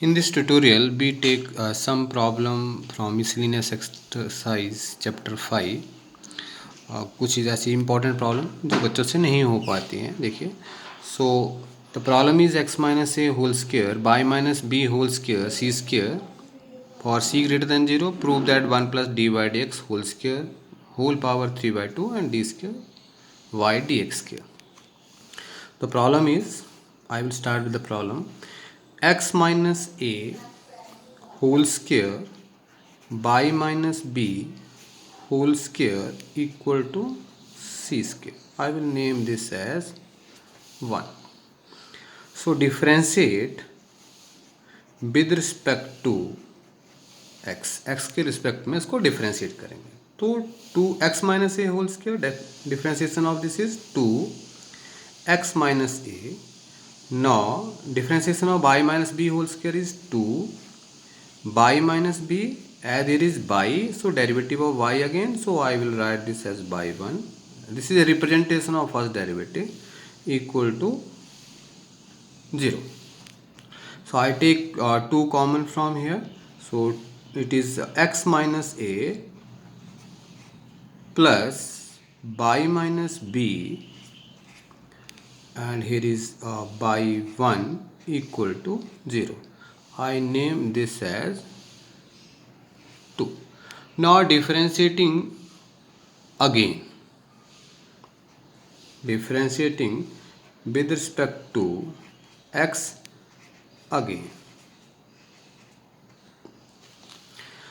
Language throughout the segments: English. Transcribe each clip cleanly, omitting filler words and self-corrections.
In this tutorial, we take some problem from miscellaneous exercise chapter 5. कुछ ऐसी important problem जो बच्चों से नहीं हो पाती हैं. देखिए, so the problem is x minus a whole square by minus b whole square c square. For c greater than 0, prove that 1 plus d by dx whole square whole power 3 by 2 and d square y dx square. The problem is, I will start with the problem. X minus a whole square by minus b whole square equal to c square. I will name this as 1. So differentiate with respect to x के respect में इसको differentiate करेंगे. तो 2x minus a whole square, differentiation of this is 2x minus a. Now differentiation of y minus b whole square is 2 y minus b, as there is y, so derivative of y again, so I will write this as by 1. This is a representation of first derivative equal to 0. So I take 2 common from here, so it is x minus a plus y minus b, and here is by 1 equal to 0. I name this as 2. Now differentiating again, differentiating with respect to x again.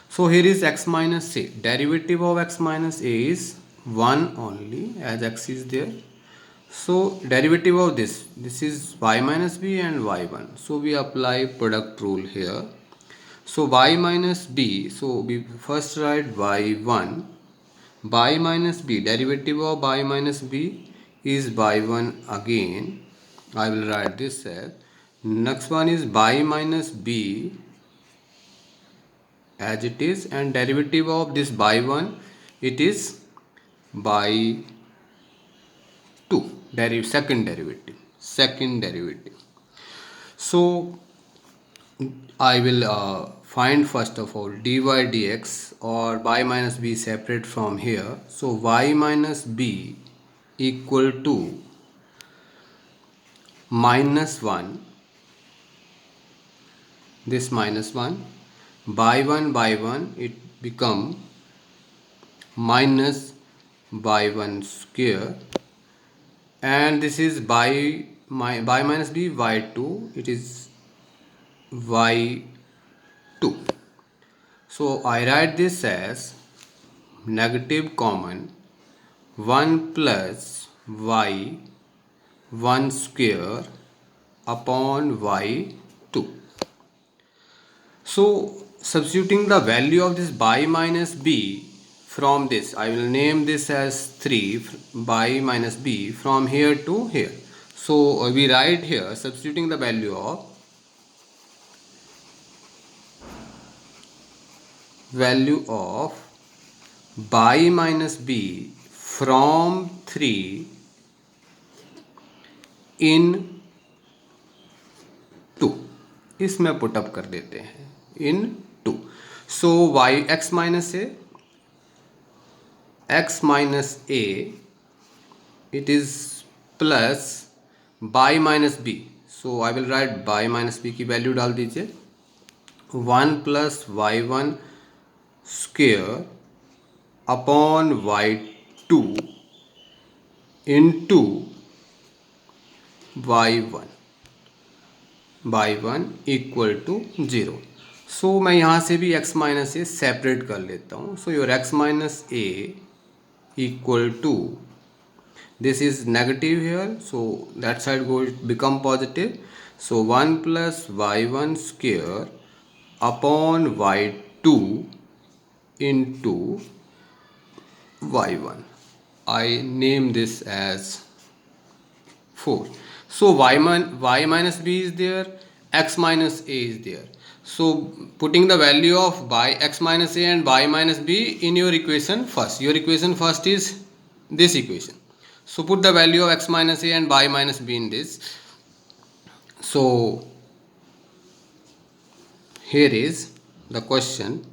So here is x minus a. Derivative of x minus a is 1 only, as x is there. So derivative of this is y minus b and y1. So we apply product rule here. So y minus b, so we first write y1, y minus b, derivative of y minus b is y1 again. I will write this as, next one is y minus b as it is, and derivative of this y1, it is by 2, second derivative. So I will find first of all dy dx, or y minus b separate from here. So y minus b equal to minus 1, this minus 1, by 1 it become minus y1 square, and this is by minus b y2, it is y2. So I write this as negative common 1 plus y1 square upon y2. So substituting the value of this y minus b from this, I will name this as 3 y minus b from here to here. So we write here, substituting the value of y minus b from 3 in 2, इसमें put up कर देते हैं in 2. So x minus a, it is plus y minus b. So I will write y minus b की value डाल दीजिए, 1 plus y1 square upon y2 into y1 equal to 0. So मैं यहाँ से भी x minus a सेपरेट कर लेता हूँ. So your x minus a equal to, this is negative here, so that side become positive. So 1 plus y1 square upon y2 into y1. I name this as 4. So y minus b is there, x minus a is there. So putting the value of x minus a and y minus b in your equation first. Your equation first is this equation. So put the value of x minus a and y minus b in this. So here is the question,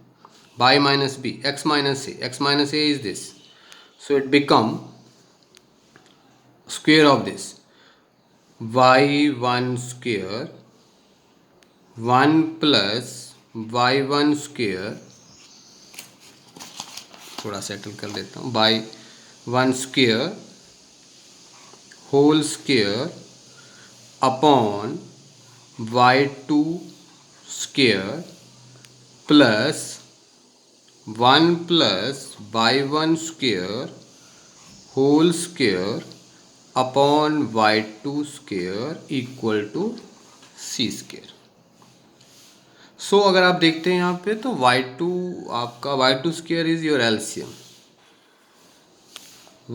y minus b, x minus a. X minus a is this, so it become square of this, y1 square 1 plus y1 square, थोड़ा settle कर देता हूँ, y1 square whole square upon y2 square plus 1 plus y1 square whole square upon y2 square equal to c square. सो अगर आप देखते हैं यहाँ पे तो y2 आपका y2 square is your LCM.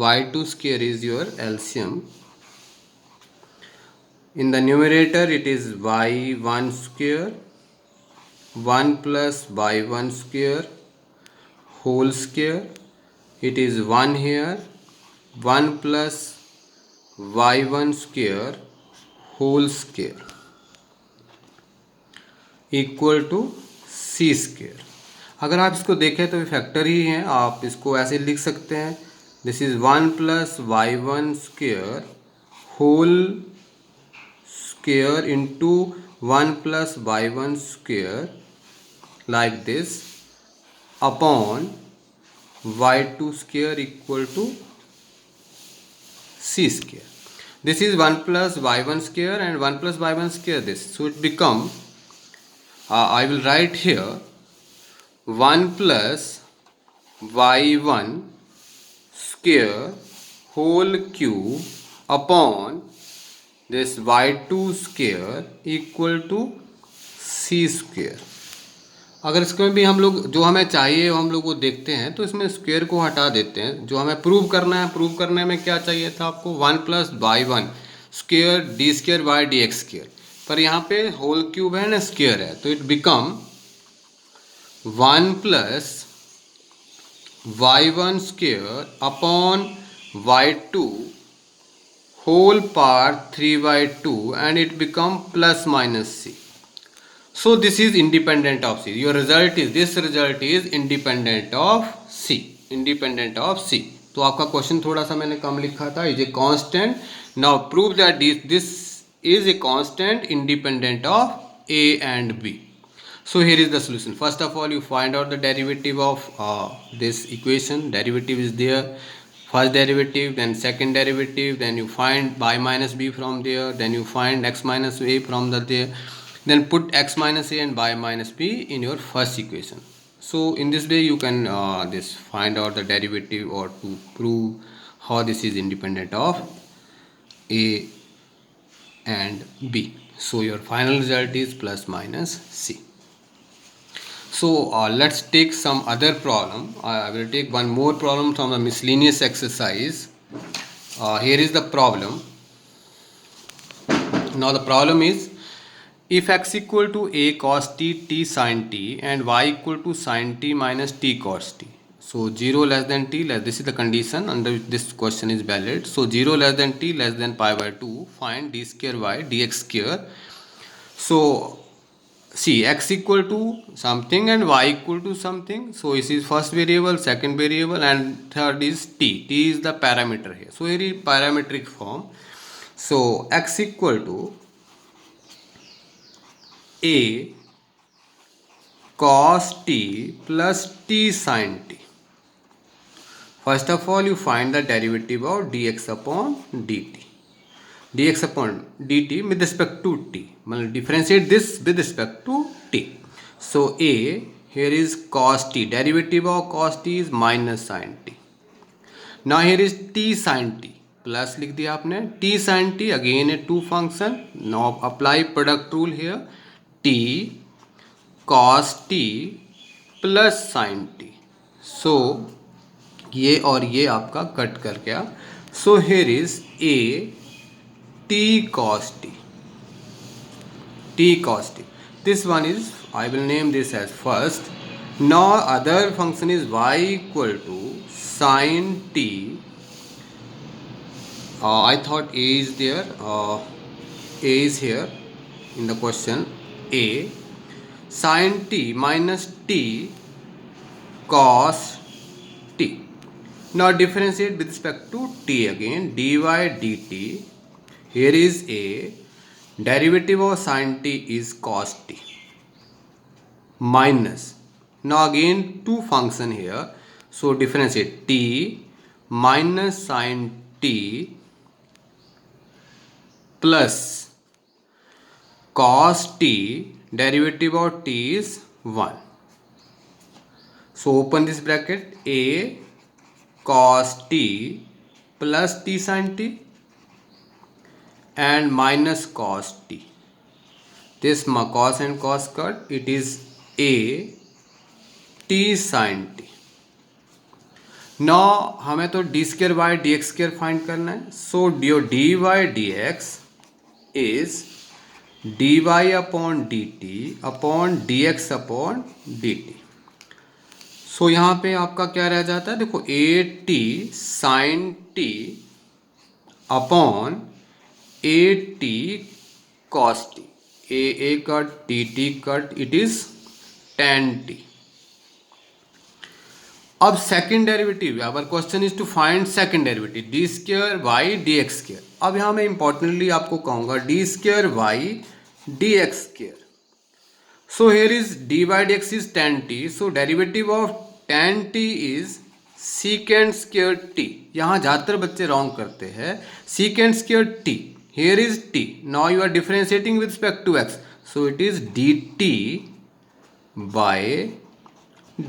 y2 square is your LCM. In the numerator it is y1 square 1 plus y1 square whole square. It is 1 here, 1 plus y1 square whole square equal to c square. अगर आप इसको देखें तो factor ही हैं, आप इसको ऐसे लिख सकते हैं, this is 1 plus y1 square whole square into 1 plus y1 square like this upon y2 square equal to c square. This is 1 plus y1 square and 1 plus y1 square this. So it become, I will write here 1 plus y1 square whole cube upon this y2 square equal to c square. अगर इसमें भी हम लोग जो हमें चाहिए हम लोग वो देखते हैं तो इसमें स्क्वायर को हटा देते हैं. जो हमें प्रूव करना है, प्रूव करने में क्या चाहिए था आपको, 1 plus y1 square D square by D x square, पर यहाँ पे होल क्यूब है ना, स्क्वायर है, तो it become 1 plus y1 square upon y2 whole power 3/2 and it become plus minus c. So this is independent of C. Your result is, this result is independent of C. Independent of C. तो आपका question थोड़ा सा मैंने कम लिखा था, is a constant. Now prove that this is a constant independent of A and B. So here is the solution. First of all, you find out the derivative of this equation. Derivative is there. First derivative, then second derivative, then you find y minus b from there, then you find x minus a from there. Then put x minus a and y minus b in your first equation. So in this way you can this find out the derivative or to prove how this is independent of a and b. So your final result is plus minus c. So let's take some other problem. I will take one more problem from the miscellaneous exercise. Here is the problem. Now the problem is, if x equal to a cos t t sin t and y equal to sin t minus t cos t, so 0 less than t less, this is the condition under which this question is valid. So 0 less than t less than pi by 2, find d square y dx square. So see, x equal to something and y equal to something. So this is first variable, second variable, and third is t. T is the parameter here. So here is parametric form. So x equal to a cos t plus t sin t. First of all, you find the derivative of dx upon dt. Dx upon dt with respect to t. Differentiate this with respect to t. So a here is cos t. Derivative of cos t is minus sin t. Now here is t sin t. Plus लिख दिया आपने. T sin t again a two function. Now apply product rule here. T cos t plus sin t. So ये और ये आपका cut कर गया. So here is a t cos t. T cos t. This one is, I will name this as first. Now other function is y equal to sin t. I thought a is there. A is here in the question. A. sin t minus t cos t. Now differentiate with respect to t again. dy dt, here is a derivative of sin t is cos t minus, now again two function here, so differentiate t minus sin t plus cos t, derivative of t is 1. So open this bracket, a cos t plus t sin t and minus cos t. This cos and cos cut, it is a t sin t. Now हमें तो d square by D x square find करना है. So d y d x is d y upon D t upon d x upon D t. So यहाँ पे आपका क्या रह जाता है, देखो a t sine t upon A T cos T. A cut t cut, it is tan t. अब second derivative, our question is to find second derivative d square y d x square. अब यहाँ मैं importantly आपको कहूँगा d square y d x square. So here is d y d x is tan t. So derivative of tan t इज secant square t. यहाँ ज़्यादातर बच्चे wrong करते हैं. secant square t, here is t. now you are differentiating with respect to x, so it is dt by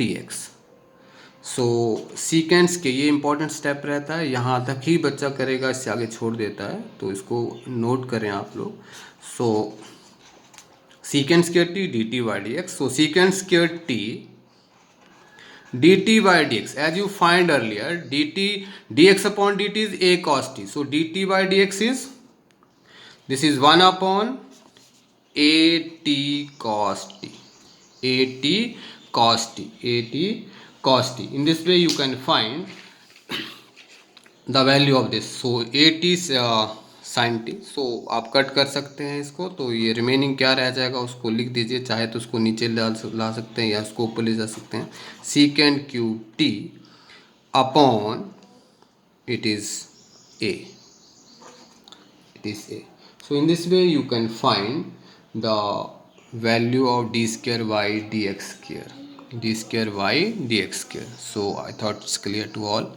dx. सो सीकेंस के ये important step रहता है, यहाँ तक ही बच्चा करेगा, इससे आगे छोड़ देता है, तो इसको नोट करें आप लोग. So secant square T D T by D X. So secant square T D T by D X, as you find earlier D T D x upon D T is A cos T. So D T by D x is, this is 1 upon A T cos T, A T cos t, at cos t. In this way you can find the value of this. So at sin t. So आप cut कर सकते हैं इसको, तो ये remaining क्या रह जाएगा उसको लिख दीजिए. चाहे तो उसको नीचे ला सकते हैं या उसको ऊपर ले जा सकते हैं. secant cube t upon it is a. It is a. So in this way you can find the value of d square y dx square. D square y dx square. So I thought it's clear to all.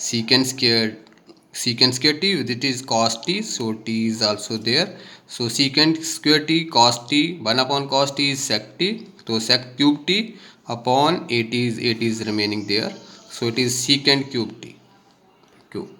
Secant square t, it is cos t, so t is also there. So secant square t cos t, 1 upon cos t is sec t, so sec cube t upon 8 is remaining there, so it is secant cube t cube.